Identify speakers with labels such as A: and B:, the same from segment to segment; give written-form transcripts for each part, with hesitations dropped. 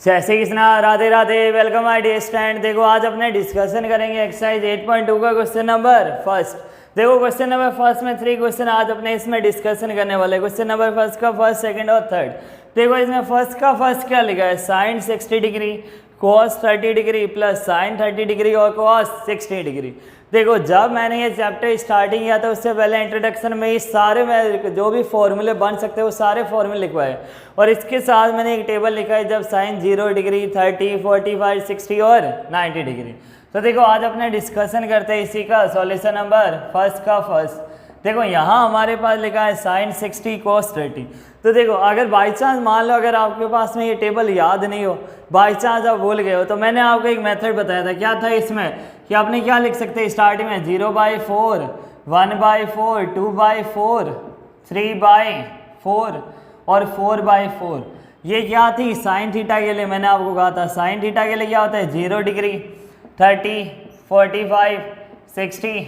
A: जय Shri Krishna, Radhe Radhe. Welcome my dear student. देखो आज अपने डिस्कशन करेंगे एक्सरसाइज 8.2 का क्वेश्चन नंबर फर्स्ट। देखो क्वेश्चन नंबर फर्स्ट में 3 क्वेश्चन आज अपने इसमें डिस्कशन करने वाले। क्वेश्चन नंबर फर्स्ट का फर्स्ट, सेकंड और थर्ड। देखो इसमें फर्स्ट का फर्स्ट क्या लिखा है, sine 60 degree cos 30 degree plus sine 30 degree और cos 60 डिग्री। देखो जब मैंने ये चैप्टर स्टार्टिंग किया था उससे पहले इंट्रोडक्शन में ये सारे मैं जो भी फॉर्मूले बन सकते हैं वो सारे फॉर्मूले लिखवाए और इसके साथ मैंने एक टेबल लिखा है जब साइन 0 डिग्री 30 45 60 और 90 डिग्री। तो देखो आज अपने डिस्कशन करते हैं इसी का सॉल्यूशन नंबर फर्स्ट का फर्स्ट। देखो यहाँ हमारे पास लिखा है साइन 60 cos 30। तो देखो अगर बाई चांस मान लो अगर आपके पास में ये टेबल याद नहीं हो, बाई चांस आप भूल गए हो, तो मैंने आपको एक मेथड बताया था। क्या था इसमें कि आपने क्या लिख सकते हैं स्टार्टिंग में 0/4 1/4 2/4 3/4 और 4/4। ये क्या थी साइन थीटा के लिए। मैंने आपको कहा था साइन थीटा के लिए क्या होता है 0 डिग्री 30 45 60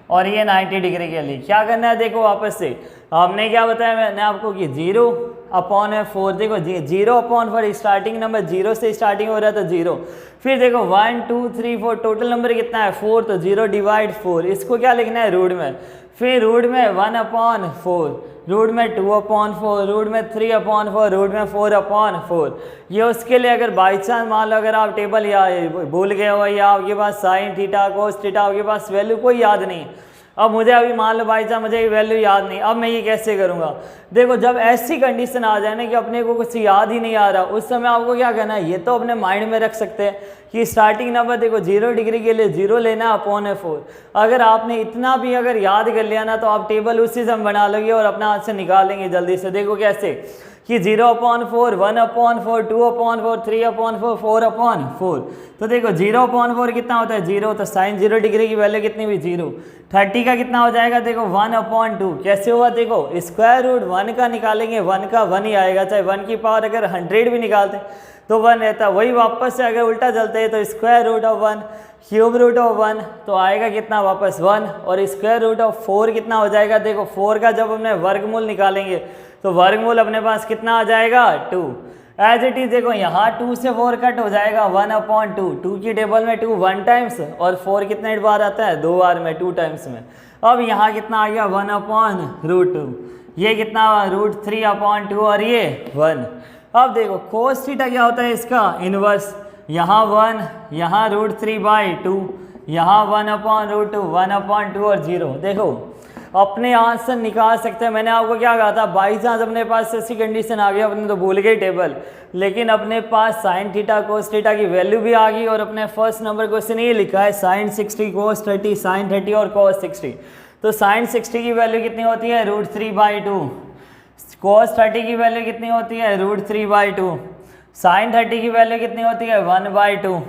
A: और ये 90 डिग्री के लिए। क्या करना है देखो वापस से हमने क्या बताया मैंने आपको कि 0/4। देखो 0/4 स्टार्टिंग नंबर 0 से स्टार्टिंग हो रहा है तो 0। फिर देखो 1 2 3 4 टोटल नंबर कितना है 4, तो 0/4 इसको क्या लिखना है रूट में। फिर रूट में 1/4, रूट में 2/4, रूट में 3/4, रूट में 4/4। ये उसके लिए अगर बाई चांस मान लो अगर आप टेबल या भूल गए हो या आपके पास साइन थीटा कोस थीटा आपके पास वैल्यू कोई याद नहीं, अब मुझे अभी मान लो बाई चांस मुझे ये वैल्यू याद नहीं, अब मैं ये कैसे करूँगा। देखो जब ऐसी कंडीशन आ जाए ना कि अपने को कुछ याद ही नहीं आ रहा, उस समय आपको क्या करना है, ये तो अपने माइंड में रख सकते हैं कि स्टार्टिंग नंबर देखो 0 डिग्री के लिए 0 लेना /4। अगर आपने इतना भी अगर याद कर लिया ना तो आप टेबल उसी से बना लोगे और अपना आंसर निकालेंगे जल्दी से। देखो कैसे कि 0/4 1/4 2/4 3/4 4/4। तो देखो 0/4 कितना होता है 0, तो साइन 0 डिग्री की वैल्यू कितनी हुई 0। 30 का कितना हो जाएगा देखो 1/2। कैसे हुआ देखो स्क्वायर रूट 1 का निकालेंगे 1 का 1 ही आएगा, चाहे 1 की पावर अगर 100 भी निकालते तो 1 रहता। वही वापस से अगर उल्टा चलते हैं तो square root of 1 cube root of 1 तो आएगा कितना वापस 1 और स्क्वायर रूट ऑफ 4 कितना हो जाएगा देखो 4 का जब हमने वर्गमूल निकालेंगे तो वर्गमूल अपने पास कितना आ जाएगा 2। एज इट इज देखो यहाँ 2 से 4 कट हो जाएगा 1/2। 2 की टेबल में 2 1 टाइम्स और 4 कितने बार आता है 2 बार में 2 टाइम्स में। अब यहाँ कितना आ गया 1/√2, ये कितना √3/2 और ये 1। अब देखो कोस थीटा क्या होता है इसका इनवर्स, यहाँ 1 यहाँ √3/2 यहाँ 1/√2 1/2 और 0। देखो अपने आंसर निकाल सकते हैं। मैंने आपको क्या कहा था बाई चांस अपने पास ऐसी कंडीशन आ गई अपने तो भूल गए टेबल, लेकिन अपने पास साइन थीटा कोस थीटा की वैल्यू भी आ गई और अपने फर्स्ट नंबर क्वेश्चन ये लिखा है साइन 60 cos 30 साइन 30 और cos 60। तो साइन 60 की वैल्यू कितनी होती है √3/2, cos 30 की वैल्यू कितनी होती है √3/2, साइन 30 की वैल्यू कितनी होती है 1/2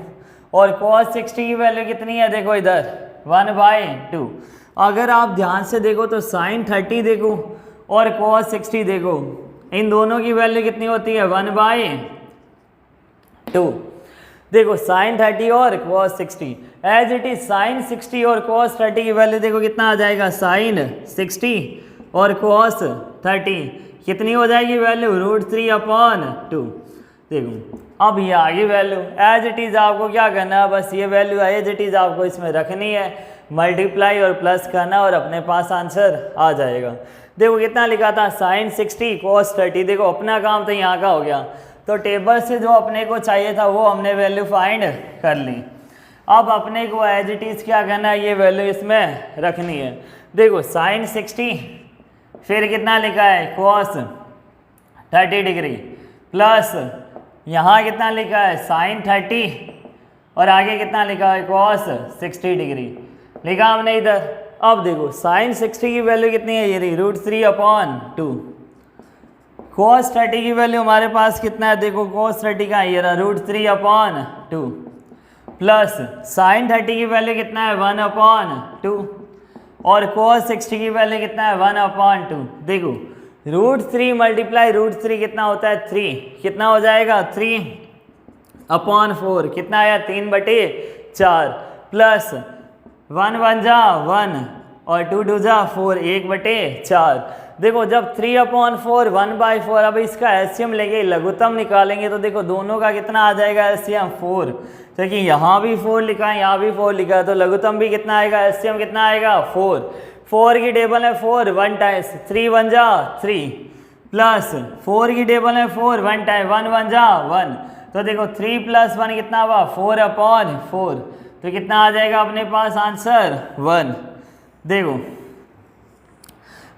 A: और cos 60 की वैल्यू कितनी है देखो इधर 1/2। अगर आप ध्यान से देखो तो साइन 30 देखो और cos 60 देखो, इन दोनों की वैल्यू कितनी होती है 1/2। देखो साइन 30 और cos 60 as it is sine 60 और cos 30 की वैल्यू देखो कितना आ जाएगा साइन 60 और cos 30 कितनी हो जाएगी वैल्यू √3/2। देखो अब ये आगे वैल्यू एज इट इज आपको क्या करना है, बस ये वैल्यू एज इट इज आपको इसमें रखनी है, मल्टीप्लाई और प्लस करना और अपने पास आंसर आ जाएगा। देखो कितना लिखा था साइन 60 cos 30। देखो अपना काम तो यहाँ का हो गया, तो टेबल से जो अपने को चाहिए था वो हमने वैल्यू फाइंड कर ली। अब अपने को एज इट इज क्या करना है, ये वैल्यू इसमें रखनी है। देखो साइन 60 फिर कितना लिखा है cos 30 डिग्री प्लस यहाँ कितना लिखा है साइन 30 और आगे कितना लिखा है cos 60 डिग्री लिखा हमने इधर। अब देखो साइन 60 की वैल्यू कितनी है ये रही √3/2, cos 30 की वैल्यू हमारे पास कितना है देखो cos 30 का ये रहा √3/2 प्लस साइन 30 की वैल्यू कितना है 1/2 और cos 60 की वैल्यू कितना है 1/2। देखो √3 मल्टीप्लाई √3 कितना होता है 3, कितना हो जाएगा 3/4 कितना आया 3/4 प्लस 1 1 जा 1 और 2 2 जा 4 1/4। देखो जब 3/4 1/4, अब इसका एलसीएम लेंगे, लघुत्तम निकालेंगे तो देखो दोनों का कितना आ जाएगा एलसीएम 4। देखिए यहाँ भी 4 लिखा है, यहाँ भी 4 लिखा है, तो लघुत्तम भी कितना आएगा, एलसीएम कितना आएगा 4। 4 की टेबल है 4 1 टाइम्स 3 1 जा 3 प्लस 4 की टेबल है 4 1 टाइम 1 1 जा 1, तो देखो 3 + 1 कितना हुआ 4/4, तो कितना आ जाएगा अपने पास आंसर 1। देखो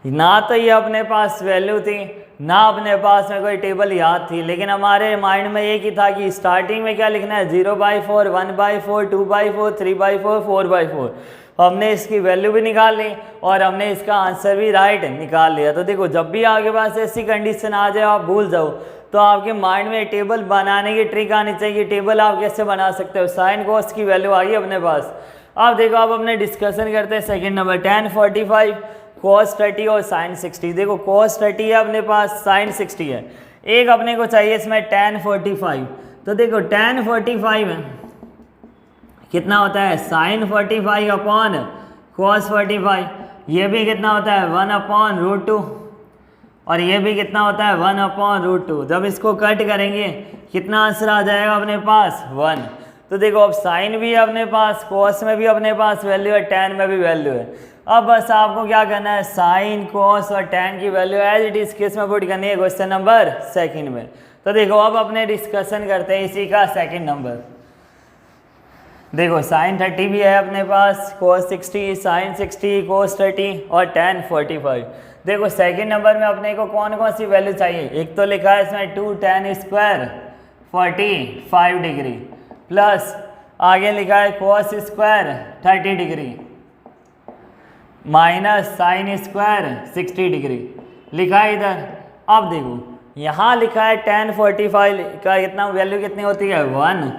A: ना तो ये अपने पास वैल्यू थी, ना अपने पास में कोई टेबल याद थी, लेकिन हमारे माइंड में एक ही था कि स्टार्टिंग में क्या लिखना है 0/4 1/4 2/4 3/4 4/4। हमने इसकी वैल्यू भी निकाल ली और हमने इसका आंसर भी राइट निकाल लिया। तो देखो जब भी आपके पास ऐसी कंडीशन आ जाए आप भूल जाओ, तो आपके माइंड में टेबल बनाने की ट्रिक आनी चाहिए। टेबल आप कैसे बना सकते हो, साइन कॉस की वैल्यू आ गई अपने पास। अब देखो आप अपने डिस्कशन करते हैं सेकंड नंबर, tan 45 cos 30 और sin 60। देखो cos 30 है अपने पास, sin 60 है, एक अपने को चाहिए इसमें tan 45। तो देखो tan 45 है कितना होता है sin 45 अपॉन cos 45, ये भी कितना होता है 1/√2 और ये भी कितना होता है 1/√2। जब इसको कट करेंगे कितना आंसर आ जाएगा अपने पास 1। तो देखो अब साइन भी है अपने पास, cos में भी अपने पास वैल्यू है, tan में भी वैल्यू है। अब बस आपको क्या करना है, साइन cos और tan की वैल्यू एज इट इज किस में पुट करनी है, क्वेश्चन नंबर सेकंड में। तो देखो अब अपने डिस्कशन करते हैं इसी का सेकंड नंबर। देखो साइन 30 भी है अपने पास, cos 60 sin 60 cos 30 और tan 45। देखो सेकंड नंबर में अपने को कौन कौन सी वैल्यू चाहिए, एक तो लिखा है इसमें 2 tan स्क्वायर 45 डिग्री प्लस आगे लिखा है cos square 30 degree minus sine square 60 degree लिखा है इधर। अब देखो यहाँ लिखा है tan 45 का कितना वैल्यू कितनी होती है 1।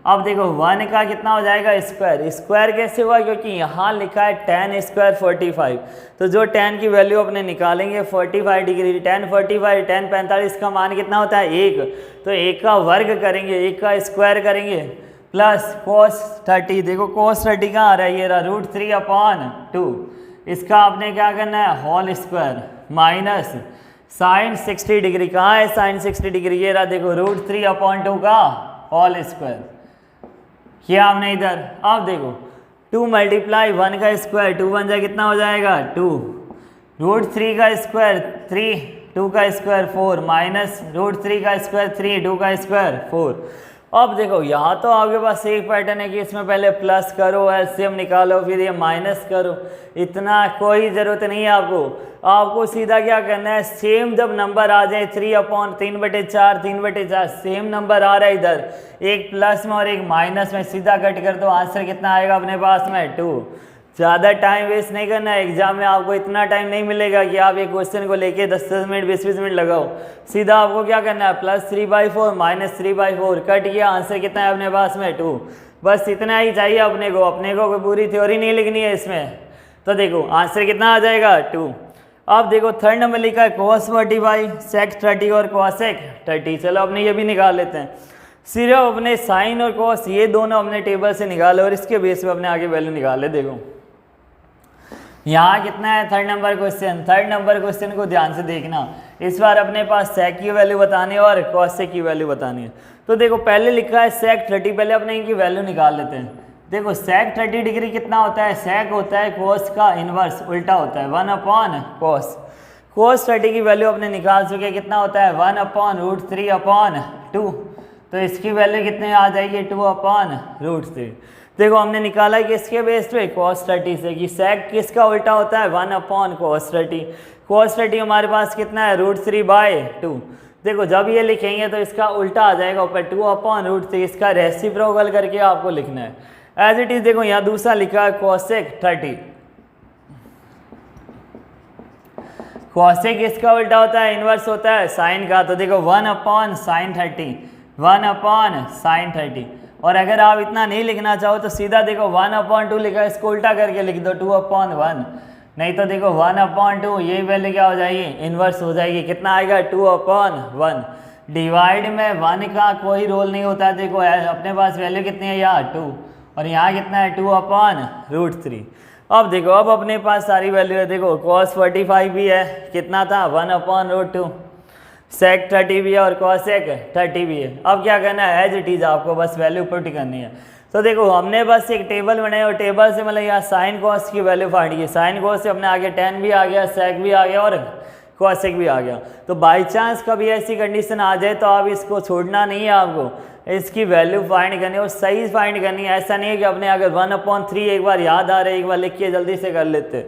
A: अब देखो 1 का कितना हो जाएगा स्क्वायर, स्क्वायर कैसे हुआ, क्योंकि यहाँ लिखा है tan स्क्वायर 45, तो जो tan की वैल्यू अपने निकालेंगे 45 डिग्री, tan 45 tan 45 का मान कितना होता है 1, तो 1 का वर्ग करेंगे, 1 का स्क्वायर करेंगे प्लस cos 30। देखो cos 30 कहाँ आ रहा है, ये रहा √3/2, इसका आपने क्या करना है whole square minus sine 60 degree, कहाँ है साइन 60 डिग्री, ये रहा देखो √3/2 का होल स्क्वायर किया हमने इधर। अब देखो 2 × 1 का स्क्वायर 2 1 जा कितना हो जाएगा 2, √3 का स्क्वायर 3, 2 का स्क्वायर 4 माइनस √3 का स्क्वायर 3, 2 का स्क्वायर 4। अब देखो यहाँ तो आपके पास एक पैटर्न है कि इसमें पहले प्लस करो एलसीएम निकालो फिर ये माइनस करो, इतना कोई ज़रूरत नहीं है आपको सीधा क्या करना है, सेम जब नंबर आ जाए 3/3/4 3/4 सेम नंबर आ रहा है इधर, एक प्लस में और एक माइनस में, सीधा कट कर दो, आंसर कितना आएगा अपने पास में 2। ज़्यादा टाइम वेस्ट नहीं करना है, एग्जाम में आपको इतना टाइम नहीं मिलेगा कि आप एक क्वेश्चन को लेके 10-10 मिनट 20-20 मिनट लगाओ। सीधा आपको क्या करना है +3/4 -3/4 कट किया, आंसर कितना है अपने पास में 2। बस इतना ही चाहिए अपने को कोई पूरी थ्योरी नहीं लिखनी है इसमें। तो देखो आंसर कितना आ जाएगा 2। अब देखो थर्ड नंबर लिखा है cos 45 sec 30 और cosec 30। चलो अपने ये भी निकाल लेते हैं, सिर्फ अपने साइन और cos ये दोनों अपने टेबल से निकाले और इसके बेस पे अपने आगे वैल्यू निकाले। देखो यहाँ कितना है थर्ड नंबर क्वेश्चन को ध्यान से देखना, इस बार अपने पास sec की वैल्यू बतानी है और cosec की वैल्यू बतानी है। तो देखो पहले लिखा है sec 30, पहले अपने इनकी वैल्यू निकाल लेते हैं। देखो sec 30 डिग्री कितना होता है, sec होता है cos का इनवर्स उल्टा होता है 1/cos। cos 30 की वैल्यू अपने निकाल चुके, कितना होता है 1/√3/2, तो इसकी वैल्यू कितने आ जाएगी 2/√3। देखो हमने निकाला कि इसके बेस पे cos 30 से कि sec किसका उल्टा होता है 1/cos 30। cos 30 हमारे पास कितना है √3/2। देखो जब ये लिखेंगे तो इसका उल्टा आ जाएगा ऊपर 2/√3, इसका रेसिप्रोकल करके आपको लिखना है एज इट इज। देखो यहाँ दूसरा लिखा है cosec 30, cosec किसका उल्टा होता है इनवर्स होता है साइन का, तो देखो 1/sin 30 1/sin 30। और अगर आप इतना नहीं लिखना चाहो तो सीधा देखो 1/2 लिखा है, इसको उल्टा करके लिख दो 2/1, नहीं तो देखो 1/2 ये वैल्यू क्या हो जाएगी इन्वर्स हो जाएगी, कितना आएगा 2/1। डिवाइड में 1 का कोई रोल नहीं होता है। देखो अपने पास वैल्यू कितनी है यहाँ 2 और यहाँ कितना है 2/√3। अब देखो अब अपने पास सारी वैल्यू है। देखो cos 45 भी है, कितना था 1/√2, sec 30 भी है और cos sec 30 भी है। अब क्या करना है, एज इट इज़ आपको बस वैल्यू पुट करनी है। तो देखो हमने बस एक टेबल बनाई और टेबल से मतलब यहाँ साइन कॉस की वैल्यू फाइंड की। साइन कॉस से अपने आगे tan भी आ गया, sec भी आ गया और cos sec भी आ गया। तो बाई चांस कभी ऐसी कंडीशन आ जाए तो आप इसको छोड़ना नहीं है, आपको इसकी वैल्यू फाइंड करनी है और सही फाइंड करनी है। ऐसा नहीं है कि अपने अगर 1/3 एक बार याद आ रहे एक बार लिख के जल्दी से कर लेते,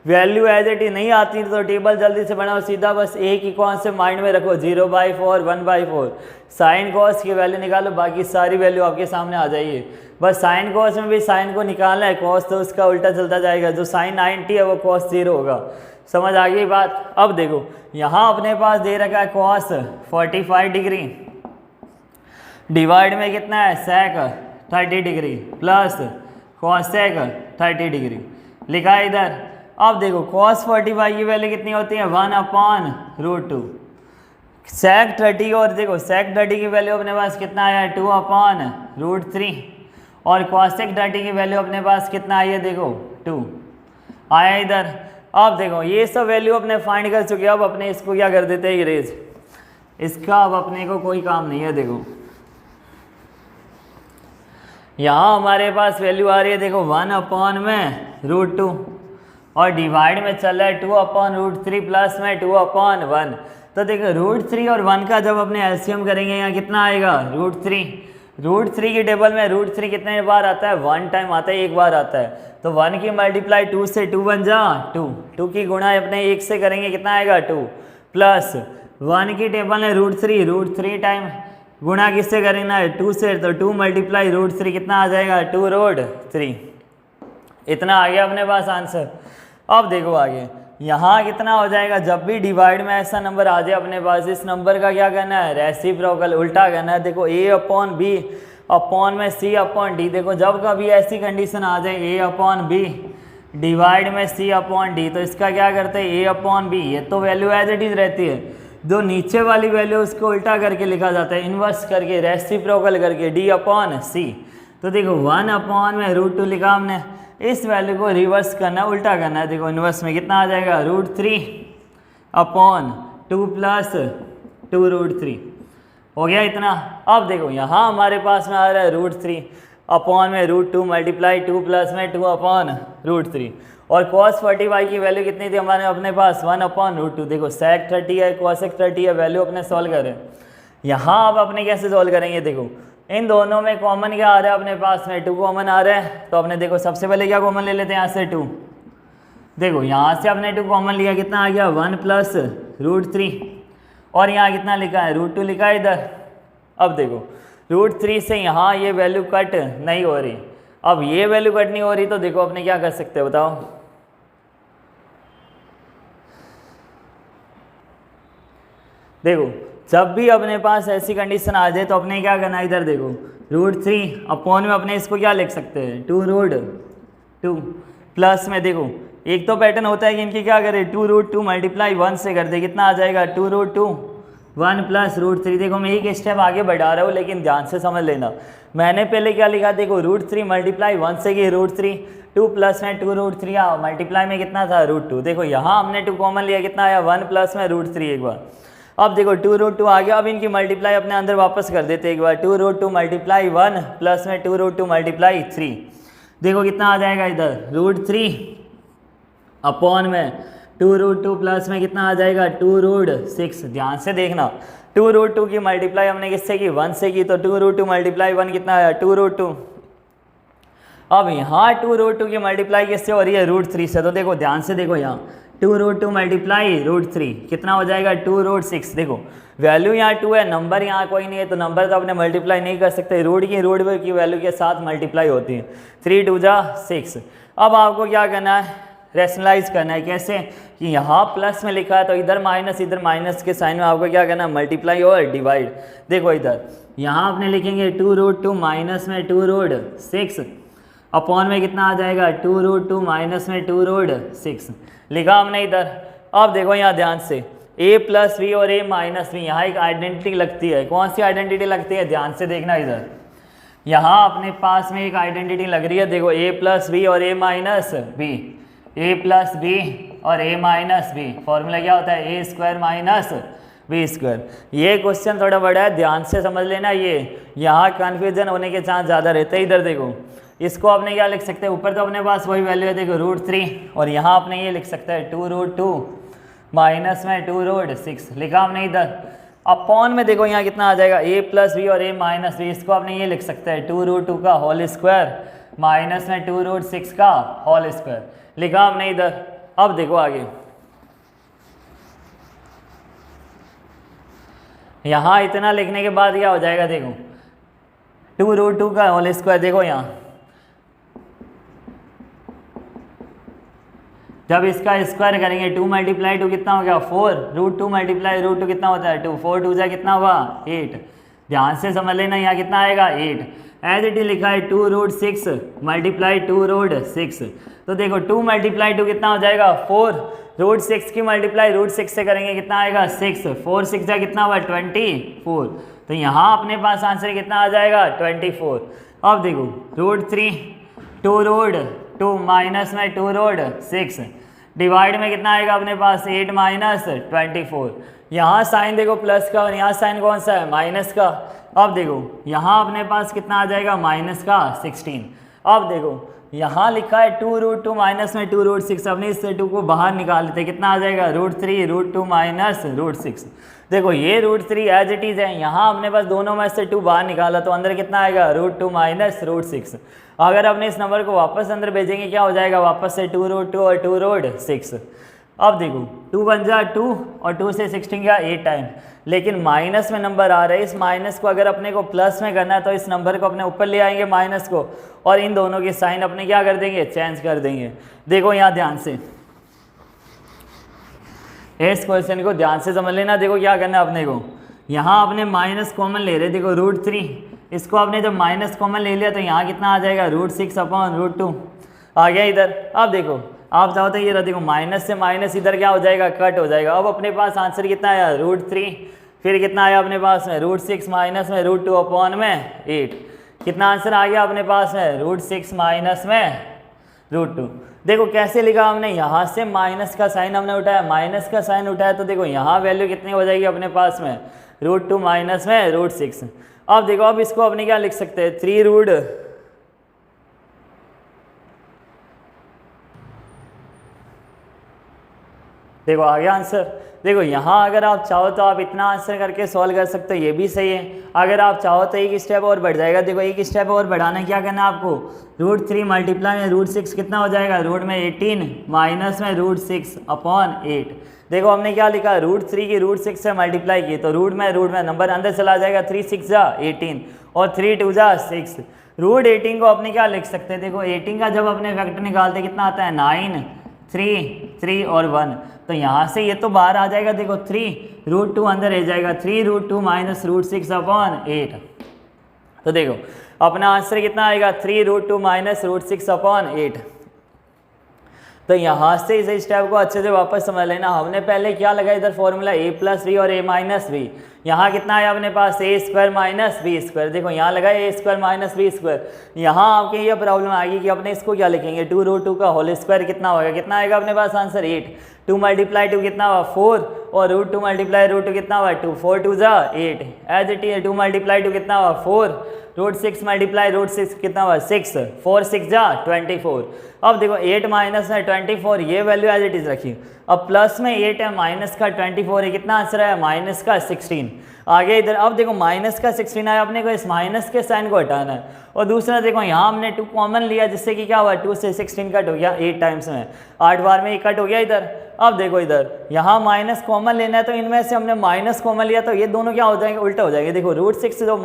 A: वैल्यू एज इट इज नहीं आती तो टेबल जल्दी से बनाओ, सीधा बस एक ही कॉन्सेप्ट माइंड में रखो 0/4 1/4, साइन कॉस की वैल्यू निकालो, बाकी सारी वैल्यू आपके सामने आ जाइए। बस साइन कॉस में भी साइन को निकालना है, कॉस तो उसका उल्टा चलता जाएगा, जो साइन 90 है वो cos 0 होगा। समझ आ गई बात। अब देखो यहाँ अपने पास दे रखा है cos 45 डिग्री डिवाइड में कितना है sec 30 degree plus cos sec 30 degree लिखा है इधर। अब देखो cos 45 की वैल्यू कितनी होती है 1/√2, sec 30 और देखो sec 30 की वैल्यू अपने पास कितना आया है 2/√3 और cos sec 30 की वैल्यू अपने पास कितना आई है देखो 2 आया इधर। अब देखो ये सब वैल्यू अपने फाइंड कर चुके हैं, अब अपने इसको क्या कर देते हैं इरेज, इसका अब अपने को कोई काम नहीं है। देखो यहाँ हमारे पास वैल्यू आ रही है देखो 1/√2 और डिवाइड में चल रहा है 2/√3 प्लस में 2/1। तो देखो √3 और 1 का जब अपने एलसीएम करेंगे यहाँ कितना आएगा √3 की टेबल में √3 कितने बार आता है 1 टाइम आता है, एक बार आता है। तो 1 की मल्टीप्लाई 2 से 2 बन जा 2 की गुणा अपने 1 से करेंगे कितना आएगा 2 प्लस 1 की टेबल में √3 टाइम गुणा किससे करना है 2 से, तो 2 मल्टीप्लाई √3 कितना आ जाएगा 2√3। इतना आ गया अपने पास आंसर। अब देखो आगे यहाँ कितना हो जाएगा, जब भी डिवाइड में ऐसा नंबर आ जाए अपने पास इस नंबर का क्या करना है रेसिप्रोकल उल्टा करना है। देखो a/b अपॉन में c/d। देखो जब कभी ऐसी कंडीशन आ जाए a/b डिवाइड में c/d तो इसका क्या करते हैं a/b, ये तो वैल्यू एज इट इज रहती है, जो नीचे वाली वैल्यू उसको उल्टा करके लिखा जाता है इन्वर्स करके रेसिप्रोकल करके d/c। तो देखो 1/√2 लिखा हमने, इस वैल्यू को रिवर्स करना है उल्टा करना है। देखो इन्वर्स में कितना आ जाएगा √3/2 प्लस 2√3 हो गया इतना। अब देखो यहाँ हमारे पास में आ रहा है √3/√2 मल्टीप्लाई 2 प्लस में 2/√3 और cos 45 की वैल्यू कितनी थी हमारे अपने पास 1/√2। देखो sec 30 है cos sec 30 है, वैल्यू अपने सॉल्व करें। यहाँ अब अपने कैसे सॉल्व करेंगे, देखो इन दोनों में कॉमन क्या आ रहा है अपने पास में 2 कॉमन आ रहा है, तो अपने देखो सबसे पहले क्या कॉमन ले लेते हैं यहाँ से 2। देखो यहाँ से अपने 2 कॉमन लिया, कितना आ गया 1 प्लस √3 और यहाँ कितना लिखा है √2 लिखा है इधर। अब देखो √3 से यहाँ ये वैल्यू कट नहीं हो रही, अब ये वैल्यू कट नहीं हो रही तो देखो अपने क्या कर सकते हैं बताओ। देखो जब भी अपने पास ऐसी कंडीशन आ जाए तो अपने क्या करना है, इधर देखो √3 में अपने इसको क्या लिख सकते हैं 2√2 प्लस में देखो एक तो पैटर्न होता है कि इनकी क्या करें 2√2 मल्टीप्लाई 1 से कर दे, कितना आ जाएगा 2√2 1 प्लस √3। देखो मैं एक स्टेप आगे बढ़ा रहा हूँ लेकिन ध्यान से समझ लेना, मैंने पहले क्या लिखा देखो √3 मल्टीप्लाई 1 से की √3 2 प्लस में 2√3 मल्टीप्लाई में कितना था √2। देखो यहाँ हमने 2 कॉमन लिया, कितना आया 1 प्लस में √3 एक बार। अब देखो 2√2 आ गया, अब इनकी मल्टीप्लाई अपने अंदर वापस कर देते एक बार 2√2 मल्टीप्लाई 1 प्लस में 2√2 मल्टीप्लाई 3। देखो कितना आ जाएगा इधर √3 में 2√2 प्लस में कितना आ जाएगा 2√6। ध्यान से देखना 2√2 की मल्टीप्लाई हमने किससे की 1 से की, तो 2√2 मल्टीप्लाई 1 कितना आया 2√2। अब यहाँ 2√2 की मल्टीप्लाई किससे हो रही है √3 से, तो देखो ध्यान से देखो यहाँ 2√2 मल्टीप्लाई √3 कितना हो जाएगा 2√6। देखो वैल्यू यहाँ 2 है, नंबर यहाँ कोई नहीं है तो नंबर तो अपने मल्टीप्लाई नहीं कर सकते, रूट की वैल्यू के साथ मल्टीप्लाई होती है 3 2 जा 6। अब आपको क्या करना है रैशनलाइज करना है, कैसे कि यहाँ प्लस में लिखा है तो इधर माइनस के साइन में आपको क्या करना है मल्टीप्लाई और डिवाइड। देखो इधर यहाँ अपने लिखेंगे 2√2 माइनस में 2√6 अपॉन में कितना आ जाएगा 2√2 माइनस में 2√6 लिखा हमने इधर। अब देखो यहाँ ध्यान से a प्लस वी और a माइनस वी, यहाँ एक आइडेंटिटी लगती है, कौन सी आइडेंटिटी लगती है ध्यान से देखना इधर। यहाँ अपने पास में एक आइडेंटिटी लग रही है, देखो a प्लस बी और a minus B, a plus B और a माइनस बी, फॉर्मूला क्या होता है a square minus B square. ये क्वेश्चन थोड़ा बड़ा है, ध्यान से समझ लेना, ये यहाँ कन्फ्यूजन होने के चांस ज़्यादा रहते हैं। इधर देखो, इसको आपने क्या लिख सकते हैं, ऊपर तो अपने पास वही वैल्यू है, देखो √3, और यहाँ आपने ये लिख सकते हैं 2√2 माइनस में 2√6 लिखा हमने इधर। अपॉन में देखो यहाँ कितना आ जाएगा, a प्लस बी और a माइनस बी, इसको आपने ये लिख सकते हैं 2√2 का होल स्क्वायर माइनस में 2√6 का होल स्क्वायर लिखा हमने इधर। अब देखो आगे, यहाँ इतना लिखने के बाद क्या हो जाएगा, देखो 2√2 का होल स्क्वायर, देखो यहाँ जब इसका स्क्वायर करेंगे 2 मल्टीप्लाई 2 कितना हो गया 4, √2 मल्टीप्लाई √2 कितना होता है 2, 4 2 जा कितना हुआ 8। ध्यान से समझ लेना, यहाँ कितना आएगा 8। एज इट इज लिखा है 2√6 मल्टीप्लाई 2√6, तो देखो 2 मल्टीप्लाई 2 कितना हो जाएगा 4, √6 की मल्टीप्लाई √6 से करेंगे कितना आएगा 6, 4 6 जा कितना हुआ 24, तो यहाँ अपने पास आंसर कितना आ जाएगा 24। अब देखो √3 2√2 माइनस में 2√6 डिवाइड में कितना आएगा अपने पास 8 माइनस 24, यहाँ साइन देखो प्लस का और यहाँ साइन कौन सा है माइनस का। अब देखो यहाँ अपने पास कितना आ जाएगा माइनस का 16। अब देखो यहाँ लिखा है 2√2 माइनस में 2√6, अपने इस 2 को बाहर निकाल लेते, कितना आ जाएगा √3 √2 माइनस √6। देखो ये √3 एज इट इज है, यहाँ अपने पास दोनों में से 2 बाहर निकाला तो अंदर कितना आएगा √2 माइनस √6। अगर अपने इस नंबर को वापस अंदर भेजेंगे क्या हो जाएगा वापस से 2√2 और 2√6। अब देखो 2 बन जा 2 और 2 से 16 गया 8 टाइम, लेकिन माइनस में नंबर आ रहा है, इस माइनस को अगर अपने को प्लस में करना है तो इस नंबर को अपने ऊपर ले आएंगे माइनस को, और इन दोनों के साइन अपने क्या कर देंगे चेंज कर देंगे। देखो यहाँ ध्यान से इस क्वेश्चन को ध्यान से समझ लेना, देखो क्या करना है अपने को, यहाँ अपने माइनस कॉमन ले रहे, देखो √3, इसको आपने जब माइनस कॉमन ले लिया तो यहाँ कितना आ जाएगा √6 अपॉन √2 आ गया इधर। अब देखो आप चाहो तो ये रहा, देखो माइनस से माइनस इधर क्या हो जाएगा कट हो जाएगा। अब अपने पास आंसर कितना आया √3, फिर कितना आया अपने पास में √6 माइनस में √2 अपॉन में 8, कितना आंसर आ गया अपने पास में √6 माइनस में √2। देखो कैसे लिखा हमने, यहाँ से माइनस का साइन हमने उठाया, माइनस का साइन उठाया तो देखो यहाँ वैल्यू कितनी हो जाएगी अपने पास में √2 माइनस में √6। अब देखो अब इसको अपने क्या लिख सकते हैं 3 देखो आ गया आंसर। देखो यहाँ अगर आप चाहो तो आप इतना आंसर करके सॉल्व कर सकते हो, ये भी सही है। अगर आप चाहो तो एक स्टेप और बढ़ जाएगा, देखो एक स्टेप और बढ़ाना क्या करना है आपको, √3 मल्टीप्लाई में √6 कितना हो जाएगा रूट में 18 माइनस में √6 अपॉन 8। देखो हमने क्या लिखा √3 की √6 से मल्टीप्लाई की तो रूट में नंबर अंदर चला जाएगा, 3 6 जा 18 और 3 2 जा 6। √18 को अपने क्या लिख सकते हैं, देखो 18 का जब अपने फैक्टर निकालते कितना आता है 9 3 3 और 1, तो यहाँ से ये तो बाहर आ जाएगा, देखो 3 √2 अंदर रह जाएगा, 3 √2 माइनस √6 अपॉन 8। तो देखो अपना आंसर कितना आएगा 3 √2 माइनस √6 अपॉन 8। तो यहाँ से इस स्टेप को अच्छे से वापस समझ लेना, हमने पहले क्या लगाया इधर फॉर्मूला a प्लस बी और a माइनस बी, यहाँ कितना आया अपने पास a square minus B square, देखो यहाँ लगाए a square minus B square. यहाँ आपके ये प्रॉब्लम आएगी कि अपने इसको क्या लिखेंगे 2 √2 का होल स्क्वायर कितना होगा, कितना आएगा अपने पास आंसर 8, 2 मल्टीप्लाई 2 कितना हुआ 4 और √2 मल्टीप्लाई √2 कितना हुआ 2, 4 2 जा 8 एज इट इज, 2 मल्टीप्लाई 2 कितना हुआ 4, √6 मल्टीप्लाई √6 कितना हुआ 6, 4 6 जा 24। अब देखो 8 माइनस में 24, ये वैल्यू एज इट इज रखिए। अब प्लस में 8 है माइनस का 24 है, कितना आंसर है माइनस का 16। आगे इधर अब देखो माइनस का 16 आया, अपने को इस माइनस के साइन को हटाना है, और दूसरा देखो यहाँ हमने 2 कॉमन लिया जिससे कि क्या हुआ 2 से 16 कट हो गया 8 टाइम्स में, 8 बार में 1 कट हो गया इधर। अब देखो इधर यहाँ माइनस कॉमन लेना है तो इनमें से हमने माइनस कॉमन लिया तो ये दोनों क्या हो जाएंगे उल्टा हो जाएंगे। देखो √6 जो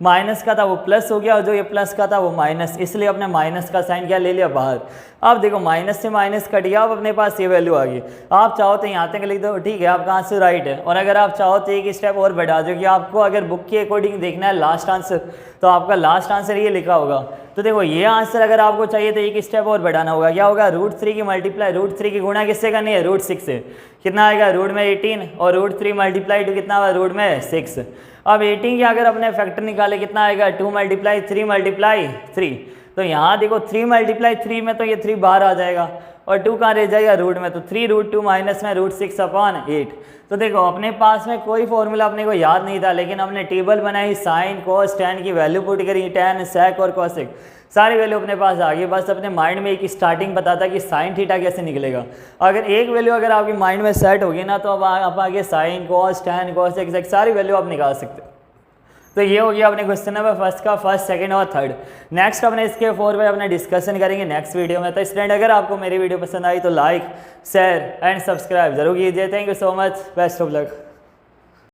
A: माइनस का था वो प्लस हो गया और जो ये प्लस का था वो माइनस, इसलिए अपने माइनस का साइन क्या ले लिया बाहर। अब देखो माइनस से माइनस कट गया, अब अपने पास ये वैल्यू आ गई। आप चाहो तो यहाँ तक लिख दो, ठीक है आपका आंसर राइट है। और अगर आप चाहो तो एक स्टेप और बढ़ा दो कि आपको अगर बुक के अकॉर्डिंग देखना है लास्ट आंसर, तो आपका लास्ट आंसर ये लिखा होगा तो देखो ये आंसर अगर आपको चाहिए तो एक स्टेप और बढ़ाना होगा, क्या होगा, √3 की मल्टीप्लाई √3 की गुणा किससे करनी है, √6 से, कितना आएगा, रूट में 18 और √3 मल्टीप्लाई टू कितना हुआ, रूट में 6। अब 18 के अगर अपने फैक्टर निकाले कितना आएगा, 2 × 3 × 3, तो यहाँ देखो 3 × 3 में तो ये 3 बाहर आ जाएगा और 2 कहाँ रह जाएगा, रूट में, तो 3√2 माइनस में √6/8। तो देखो अपने पास में कोई फॉर्मूला अपने को याद नहीं था, लेकिन हमने टेबल बनाई, साइन कोस टैन की वैल्यू पुट करी, टैन सेक और कोसेक सारी वैल्यू अपने पास आ गई। बस अपने माइंड में एक स्टार्टिंग पता था कि साइन थीटा कैसे निकलेगा। अगर एक वैल्यू अगर आपकी माइंड में सेट होगी ना, तो अब आप आगे sine cos tan cosec sec सारी वैल्यू आप निकाल सकते हो। तो ये हो गया अपने क्वेश्चन नंबर फर्स्ट का, फर्स्ट सेकंड और थर्ड। नेक्स्ट अपने इसके 4 पे अपने डिस्कशन करेंगे नेक्स्ट वीडियो में। तो स्टूडेंट अगर आपको मेरी वीडियो पसंद आई तो लाइक शेयर एंड सब्सक्राइब जरूर कीजिए। Thank you so much, best of luck.